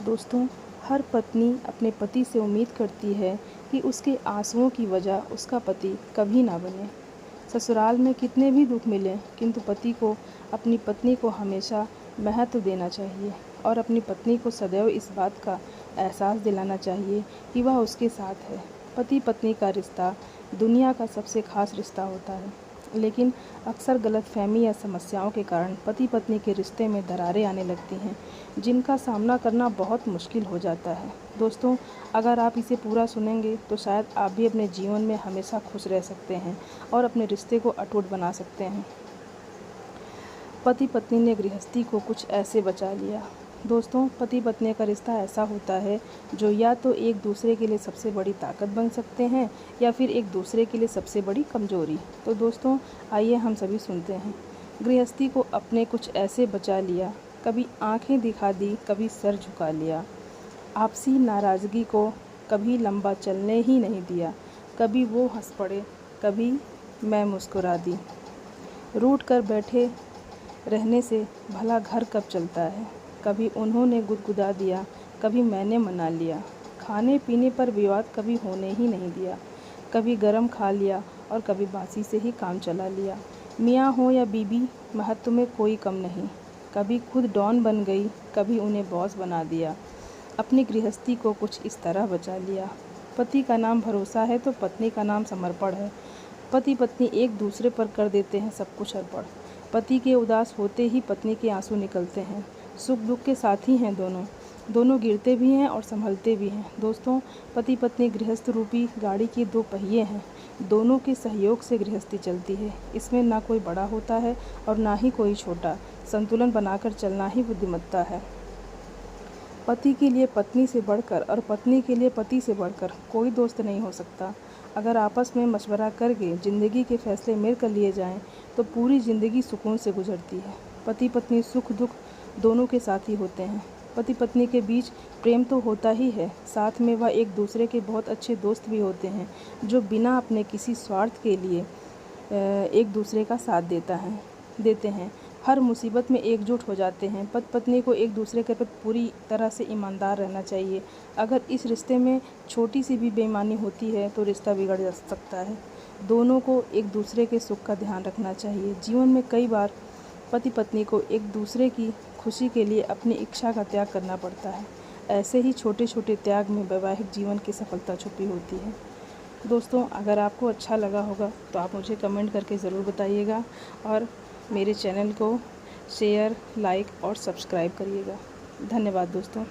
दोस्तों, हर पत्नी अपने पति से उम्मीद करती है कि उसके आंसुओं की वजह उसका पति कभी ना बने। ससुराल में कितने भी दुख मिलें, किंतु पति को अपनी पत्नी को हमेशा महत्व देना चाहिए और अपनी पत्नी को सदैव इस बात का एहसास दिलाना चाहिए कि वह उसके साथ है। पति पत्नी का रिश्ता दुनिया का सबसे खास रिश्ता होता है, लेकिन अक्सर गलतफहमी या समस्याओं के कारण पति पत्नी के रिश्ते में दरारें आने लगती हैं, जिनका सामना करना बहुत मुश्किल हो जाता है। दोस्तों, अगर आप इसे पूरा सुनेंगे तो शायद आप भी अपने जीवन में हमेशा खुश रह सकते हैं और अपने रिश्ते को अटूट बना सकते हैं। पति पत्नी ने गृहस्थी को कुछ ऐसे बचा लिया। दोस्तों, पति पत्नी का रिश्ता ऐसा होता है जो या तो एक दूसरे के लिए सबसे बड़ी ताकत बन सकते हैं या फिर एक दूसरे के लिए सबसे बड़ी कमजोरी। तो दोस्तों, आइए हम सभी सुनते हैं। गृहस्थी को अपने कुछ ऐसे बचा लिया, कभी आंखें दिखा दी, कभी सर झुका लिया। आपसी नाराज़गी को कभी लंबा चलने ही नहीं दिया। कभी वो हंस पड़े, कभी मैं मुस्कुरा दी। रूठ कर बैठे रहने से भला घर कब चलता है। कभी उन्होंने गुदगुदा दिया, कभी मैंने मना लिया। खाने पीने पर विवाद कभी होने ही नहीं दिया। कभी गरम खा लिया और कभी बासी से ही काम चला लिया। मियाँ हो या बीबी, महत्व में कोई कम नहीं। कभी खुद डॉन बन गई, कभी उन्हें बॉस बना दिया। अपनी गृहस्थी को कुछ इस तरह बचा लिया। पति का नाम भरोसा है तो पत्नी का नाम समर्पण है। पति पत्नी एक दूसरे पर कर देते हैं सब कुछ अर्पण। पति के उदास होते ही पत्नी के आंसू निकलते हैं। सुख दुख के साथी हैं दोनों गिरते भी हैं और संभलते भी हैं। दोस्तों, पति पत्नी गृहस्थ रूपी गाड़ी के दो पहिए हैं। दोनों के सहयोग से गृहस्थी चलती है। इसमें ना कोई बड़ा होता है और ना ही कोई छोटा। संतुलन बनाकर चलना ही बुद्धिमत्ता है। पति के लिए पत्नी से बढ़कर और पत्नी के लिए पति से बढ़कर कोई दोस्त नहीं हो सकता। अगर आपस में मशवरा करके ज़िंदगी के फैसले मिलकर लिए जाएं, तो पूरी ज़िंदगी सुकून से गुजरती है। पति पत्नी सुख दुख दोनों के साथी होते हैं। पति पत्नी के बीच प्रेम तो होता ही है, साथ में वह एक दूसरे के बहुत अच्छे दोस्त भी होते हैं, जो बिना अपने किसी स्वार्थ के लिए एक दूसरे का साथ देते हैं। हर मुसीबत में एकजुट हो जाते हैं। पति पत्नी को एक दूसरे के प्रति पूरी तरह से ईमानदार रहना चाहिए। अगर इस रिश्ते में छोटी सी भी बेईमानी होती है तो रिश्ता बिगड़ जा सकता है। दोनों को एक दूसरे के सुख का ध्यान रखना चाहिए। जीवन में कई बार पति पत्नी को एक दूसरे की खुशी के लिए अपनी इच्छा का त्याग करना पड़ता है। ऐसे ही छोटे छोटे त्याग में वैवाहिक जीवन की सफलता छुपी होती है। दोस्तों, अगर आपको अच्छा लगा होगा तो आप मुझे कमेंट करके ज़रूर बताइएगा और मेरे चैनल को शेयर, लाइक और सब्सक्राइब करिएगा। धन्यवाद दोस्तों।